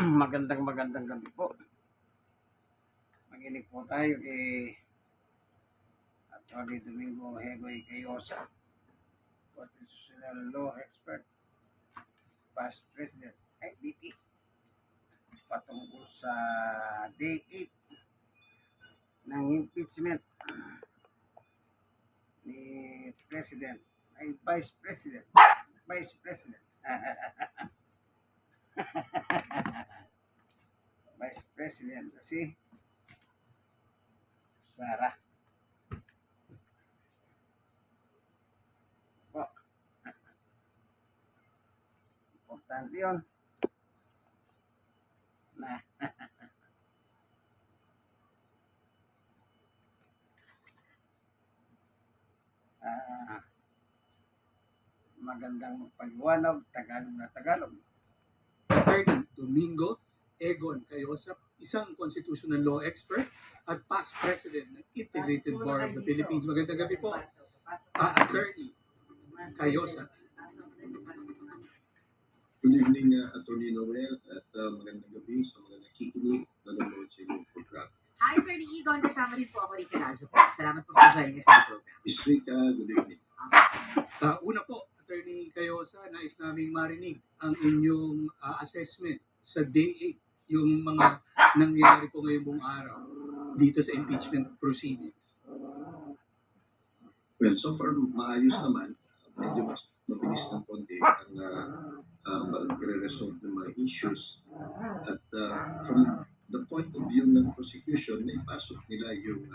Magandang gabi po. Makinig po tayo kay Atty. Domingo Hegoy Cayosa, constitutional law expert, past president, VP, patungkol sa day 8 ng impeachment ni President, Vice President, Vice President si Sara. Po, importante yun na magandang magpaliwanag, Tagalog na Tagalog. Attorney Domingo Egon Cayosa, isang constitutional law expert at past president ng Integrated Bar of the Philippines. Magandang gabi po, Attorney Cayosa. Good evening, Attorney Noel, at magandang gabi sa mga nakikinig, nanonood sa inyong program. Hi, Attorney Egon. Kasama rin po ako, Rica Lazo po. Salamat po for joining us sa program. Miss Rica, good evening. Una po, Attorney Cayosa, nais naming marinig ang inyong assessment sa Day 8, yung mga nangyari po ngayong buong araw dito sa impeachment proceedings. Well, so far, maayos naman. Medyo mas mabilis ng konti ang magre-resolve ng mga issues. At from the point of view ng prosecution, may pasok nila yung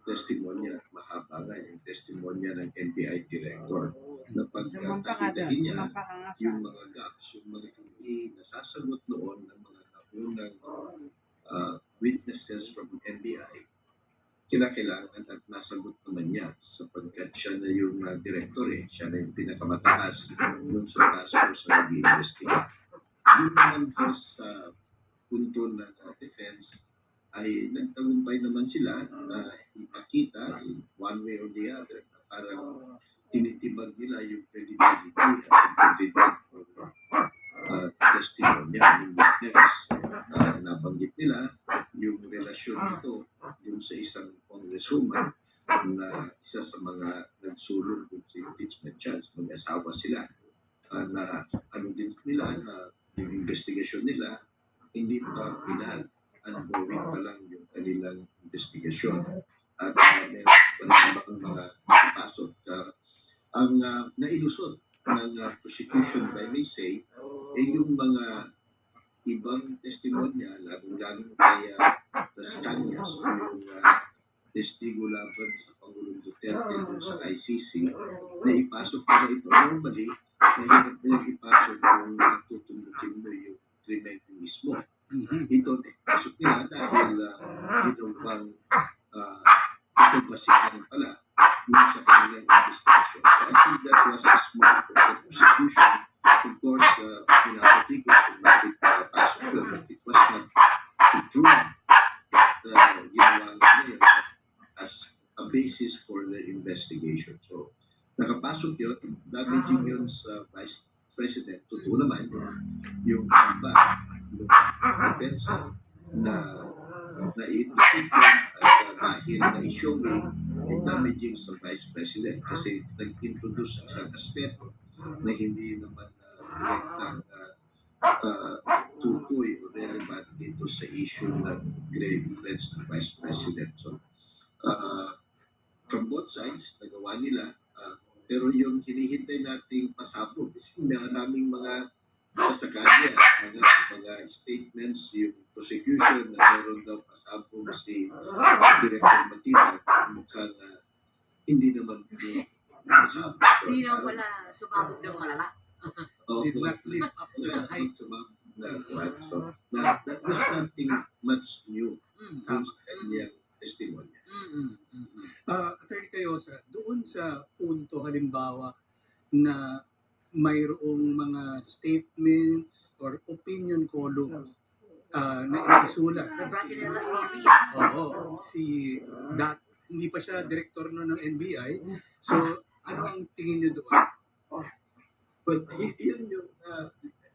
testimonya, mahaba nga yung testimonya ng NBI director na pagkatahi niya yung mga gaps, yung mga hindi nasasagot noon ng mga naunang witnesses from NBI, kinakailangan at nasagot naman niya sapagkat siya na yung director siya na yung pinakamataas dun sa task force na nag-iimbestiga. Yun naman po sa punto ng defense ay nagtagumpay naman sila na ipakita in one way or the other na parang tinitibag nila yung credibility at integrity of testimony ng witness. Nabanggit nila yung relasyon nito yung sa isang congresswoman na isa sa mga nagsulong kung sa impeachment charge, mag-asawa sila. Na ano din nila na yung investigasyon nila hindi pa final. Ongoing pa lang yung kanilang investigasyon at meron pa lang mga pasok. Ang nailusot ng prosecution by may say yung mga ibang testimonya, lalong-lalong kay Las Cañas, yung testigo laban sa Pangulong Duterte dun sa ICC, na ipasok na ito. Normally, mahirap na ipasok kung tutumukin mo yung krimen mismo. Ito, pasok nila dahil ginawang ito basihan pala yung sa kanilang investigation. So I think that was a smart of the prosecution. Of course, pinapatigil kung bakit pasok yun, but it was not to prove that ginawa nila yun as a basis for the investigation. So, nakapasok yun, damaging yun sa Vice President. Totoo naman, yung iba, depensa na na-itusip at dahil na-showing ay damaging sa Vice President kasi nag-introduce ang isang aspeto na hindi naman direktang tukoy o relevant dito sa issue ng grave threats ng Vice President. So, from both sides, nagawa nila, pero yung hinihintay nating pasabog kasi maraming mga sa kanya, mga statements, yung prosecution na meron daw pasabog si Director Matina, mukhang hindi naman pasabog. Hindi naman wala sumabog ng malala. Did not live up to the hype. So, there's nothing much new dun sa kanyang testimonya. Attorney Cayosa, doon sa punto halimbawa na mayroong mga statements or opinion columns na isulat. The Bratinella series. Oo, hindi pa siya director ng NBI. So, ano ang tingin niyo doon? But yun yung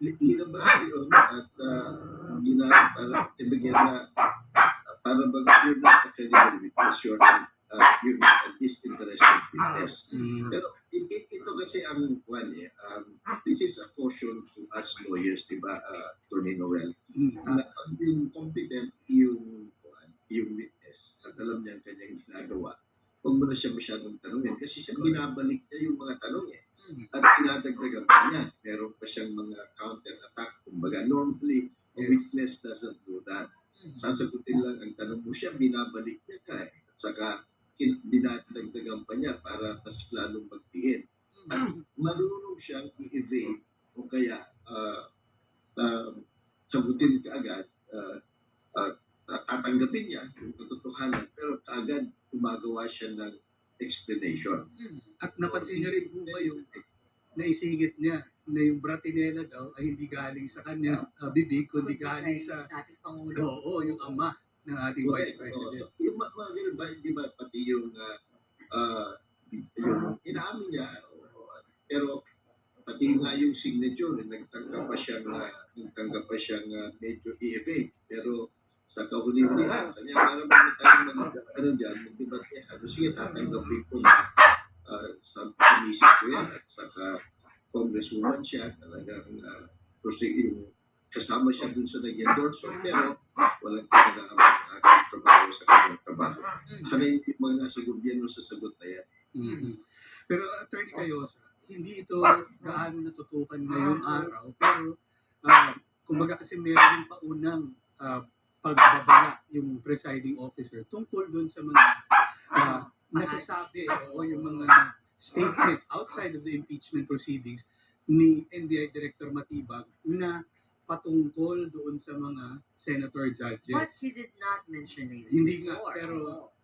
linabas yun at na para ibigyan na para bang you're not a credible witness, you're a disinterested witness. Pero ito kasi ang one this is a caution to us lawyers, di ba, Attorney Noel, na pag yung competent yung witness at alam niya ang kanyang ginagawa, huwag mo na siya masyadong tanongin kasi siya binabalik niya yung mga tanong at tinadagdagan pa niya. Meron pa siyang mga counter-attack. Kumbaga, normally, a witness doesn't do that. Sasagutin lang ang tanong mo siya, binabalik niya ka At saka, dinadagdagan pa niya para mas lalong magtiin. At marunong siyang i-evade o kaya sagutin ka agad, tatanggapin niya yung katotohanan, pero kaagad gumagawa siya ng explanation. At napansin niyo rin po ba yung naisingit niya na yung bratinela daw ay hindi galing sa kanya bibig, kundi galing sa dating Pangulo. oo, yung ama ng ating Vice President. Yung mga ganun ba, di ba, pati yung inaamin niya, pero pati nga yung signature, nagtangka pa siyang medyo i-evade. Pero sa kahuli-hulihan, sabi niya, para mga tayong mag-debate, sige, tatanggapin ko sa misis ko yan, at saka congresswoman siya, talagang yung kasama siya dun sa nag-endorse, pero walang kinalaman ang aking trabaho sa kanyang trabaho. Sana yung mga nasa gobyerno sa sagot na yan. Pero Attorney Cayosa, hindi ito gaano natutukan ngayong araw, pero kumbaga kasi meron pa unang pagbabala yung presiding officer tungkol dun sa mga nasasabi o yung mga statements outside of the impeachment proceedings ni NBI Director Matibag na patungkol doon sa mga senator judges. But he did not mention names Hindi nga, before. pero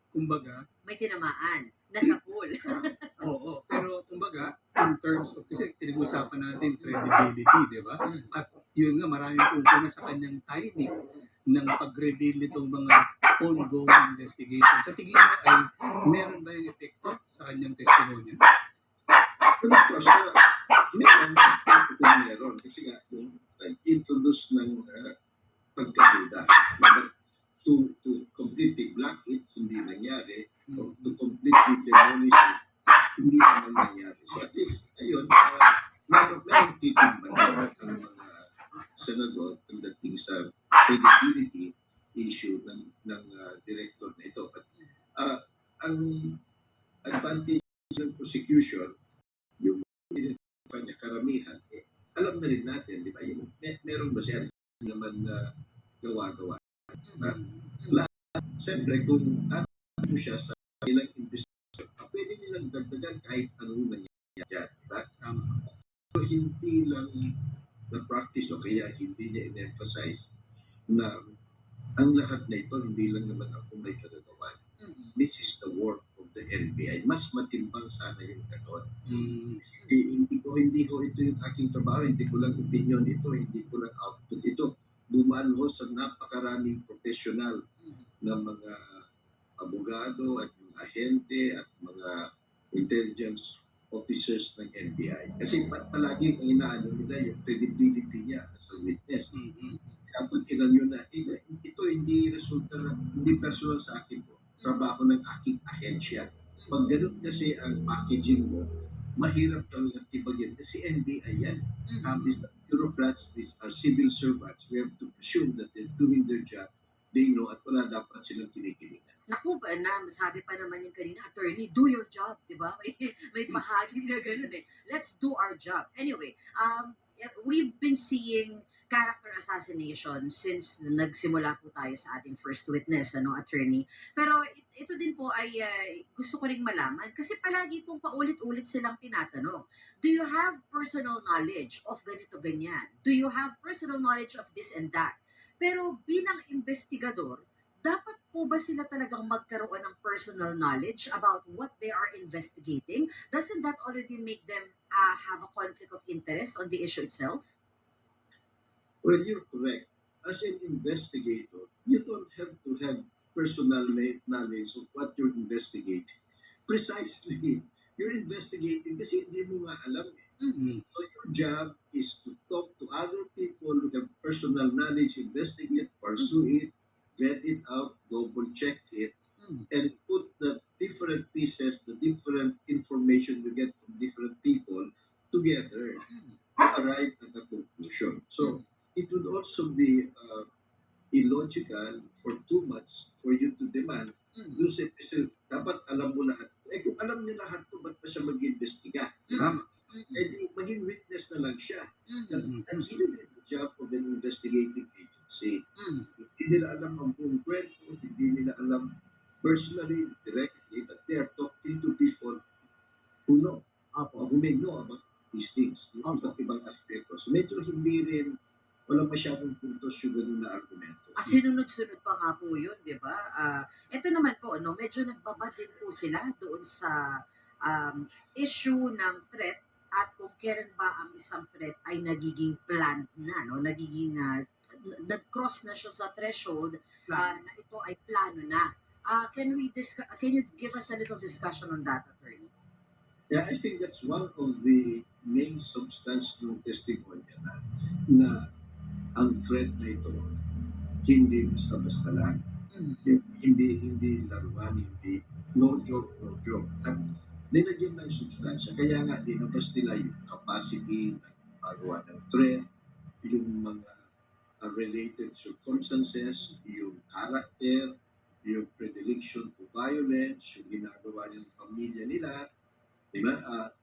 kumbaga, May tinamaan. Nasa pool. oo, pero kumbaga, in terms of, kasi pinag-usapan natin credibility, di ba? At yun nga, maraming punto na sa kanyang timing ng pag-reveal nitong mga ongoing investigation. Sa tingin mo ay meron ba yung epekto sa kanyang testimonya? Pero of course, meron. Kasi nga, yung introduce ng pagkaduda. To completely block it, hindi nangyari. Or to completely demolish it, hindi naman nangyari. So at least, ayun, meron titimban ang mga senador pagdating sa credibility issue ng director na ito. At ang advantage ng prosecution, yung kanya karamihan, alam na rin natin, di ba? Meron ba siya naman na gawa-gawa? Siyempre, kung tatanong mo siya sa ilang investigation, pwede nilang dagdagan kahit anong nangyayari dyan, di ba? So, hindi lang na-practice o kaya hindi niya in-emphasize na ang lahat na ito, hindi lang naman ako may kagagawan. This is the work of the NBI. Mas matimbang sana yung ganon. Hindi ko ito yung aking trabaho, hindi ko lang opinion ito, hindi ko lang output ito. Dumaan ko sa napakaraming professional na mga abogado at mga ahente at mga intelligence officers ng NBI. Kasi palagi ang inaano nila yung credibility niya as a witness. Kapag ilan yun na, ito hindi resulta na, hindi personal sa akin po. Trabaho ng aking ahensya. Pag ganun kasi ang packaging mo, mahirap talaga tibagin. Kasi NBI yan. These bureaucrats, these are civil servants. We have to presume that they're doing their job. They know at wala dapat silang kinikilingan. Naku, sabi pa naman yung kanina, attorney, do your job, di ba? May bahagi na ganun eh. Let's do our job. Anyway, we've been seeing character assassination since nagsimula po tayo sa ating first witness, attorney. Pero ito din po ay gusto ko ring malaman kasi palagi pong paulit-ulit silang tinatanong. Do you have personal knowledge of ganito-ganyan? Do you have personal knowledge of this and that? Pero bilang investigador, dapat po ba sila talagang magkaroon ng personal knowledge about what they are investigating? Doesn't that already make them have a conflict of interest on the issue itself? Well, you're correct. As an investigator, you don't have to have personal knowledge of what you're investigating. Precisely, you're investigating kasi hindi mo nga alam eh. So your job is to talk to other people who have personal knowledge, investigate parse through it, vet it out, double check it, Mm. and put the different pieces, the different information you get from different people together Mm. to arrive at a conclusion. So it would also be illogical or too much for you to demand Mm. doon sa episode. Dapat alam mo lahat. Eh kung alam niya lahat to, ba't pa siya mag-investiga? Tama. Eh di, maging witness na lang siya. Mm. That's really the job of an investigating agency. Mm. Hindi nila alam ang buong kwento, hindi nila alam personally, directly, but they are talking to people who know, Apo. who may know about these things, yung iba't ibang aspekto. So medyo hindi rin, walang masyadong puntos yung ganun na argumento. At sinunod-sunod pa nga po yun, di ba? Ito naman po, no, medyo nagbabad din po sila doon sa issue ng threat at kung kailan ba ang isang threat ay nagiging planned na, no? Nagiging, nag-cross na siya sa threshold na ito ay plano na. Can you give us a little discussion on that, attorney? Yeah, I think that's one of the main substance ng testimony na ang threat na ito hindi basta-basta lang. Hindi laruan, hindi no joke. At nilagyan ng substansya. Kaya nga, dinabas nila yung capacity ng magawa ng threat, yung mga related circumstances, yung character, yung predilection to violence, yung ginagawa ng pamilya nila. Diba?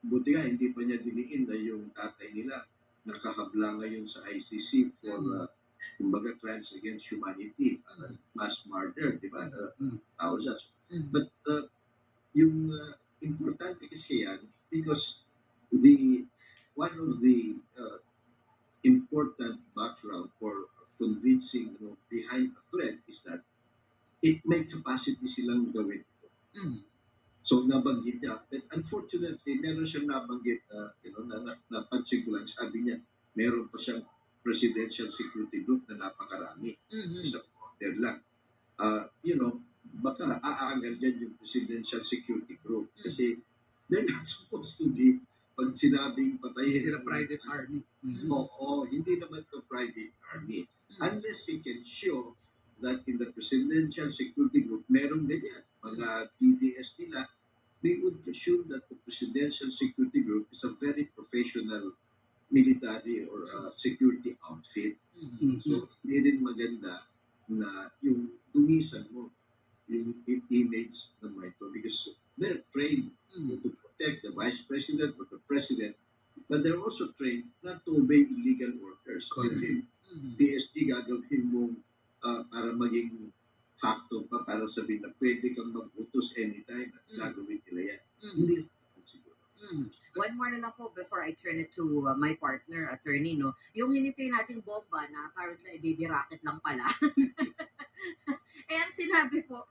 Buti nga, hindi pa niya diniin na yung tatay nila nakahabla ngayon sa ICC for kumbaga crimes against humanity, mass murder, di ba? Thousands. But yung importante kasi yan because one of the important background for convincing behind a threat is that it may capacity silang gawin ito. So nabanggit niya. But unfortunately, meron siyang nabanggit napansin ko lang, sabi niya, meron pa siyang presidential security group na napakarami. Isang order lang. Baka aangal dyan yung presidential security group. Kasi they're not supposed to be, pag sinabing patayin Sila private army. Oo, hindi naman to private army. Unless he can show that in the presidential security group, meron ganyan. Mga TDS nila, they would presume that the presidential security group is a very professional military or security outfit. So, hindi rin maganda na yung dungisan mo yung image ng mga ito because they're trained to protect the vice president or the president, but they're also trained not to obey illegal orders. Correct. PSG gagawin mo para maging facto pa para sabihin na pwede kang mag-utos anytime at gagawin nila yan. Hindi siguro. One more na lang po before I turn it to my partner, attorney, no? Yung hinintay nating bomba na apparently baby rocket lang pala. Ang sinabi po